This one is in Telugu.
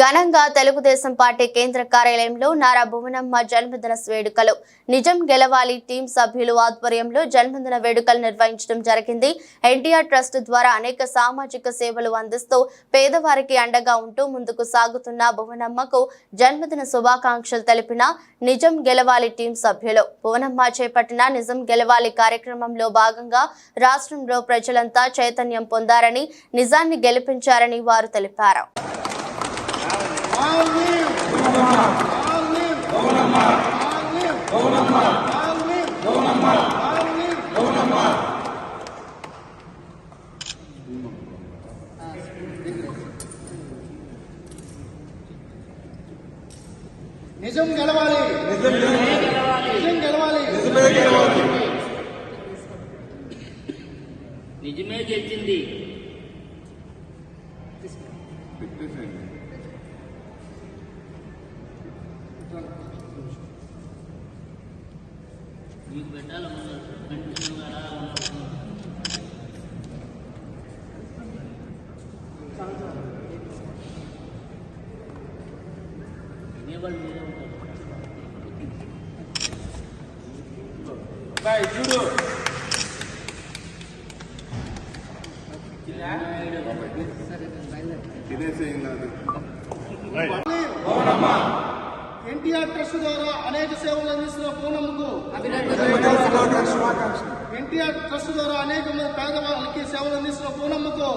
ఘనంగా తెలుగుదేశం పార్టీ కేంద్ర కార్యాలయంలో నారా భువనమ్మ జన్మదిన వేడుకలు నిజం గెలవాలి టీం సభ్యులు ఆధ్వర్యంలో జన్మదిన వేడుకలు నిర్వహించడం జరిగింది. ఎన్టీఆర్ ట్రస్ట్ ద్వారా అనేక సామాజిక సేవలు అందిస్తూ పేదవారికి అండగా ఉంటూ ముందుకు సాగుతున్న భువనమ్మకు జన్మదిన శుభాకాంక్షలు తెలిపిన నిజం గెలవాలి టీం సభ్యులు. భువనమ్మ చేపట్టిన నిజం గెలవాలి కార్యక్రమంలో భాగంగా రాష్ట్రంలో ప్రజలంతా చైతన్యం పొందారని, నిజాన్ని గెలిపించారని వారు తెలిపారు. నిజం గెలవాలి, నిజం గెలవాలి, నిజమే గెలిచింది. మీకు పెట్టాలన్నా వినేవాళ్ళు మీరే ఉంటారు. చూడు ఎన్టీఆర్ ట్రస్ట్ ద్వారా అనేక సేవలు అందిస్తున్న భువనమ్మకు, ఎన్టీఆర్ ట్రస్ట్ ద్వారా అనేక మంది పేదవాళ్ళకి సేవలు అందిస్తున్న భువనమ్మకు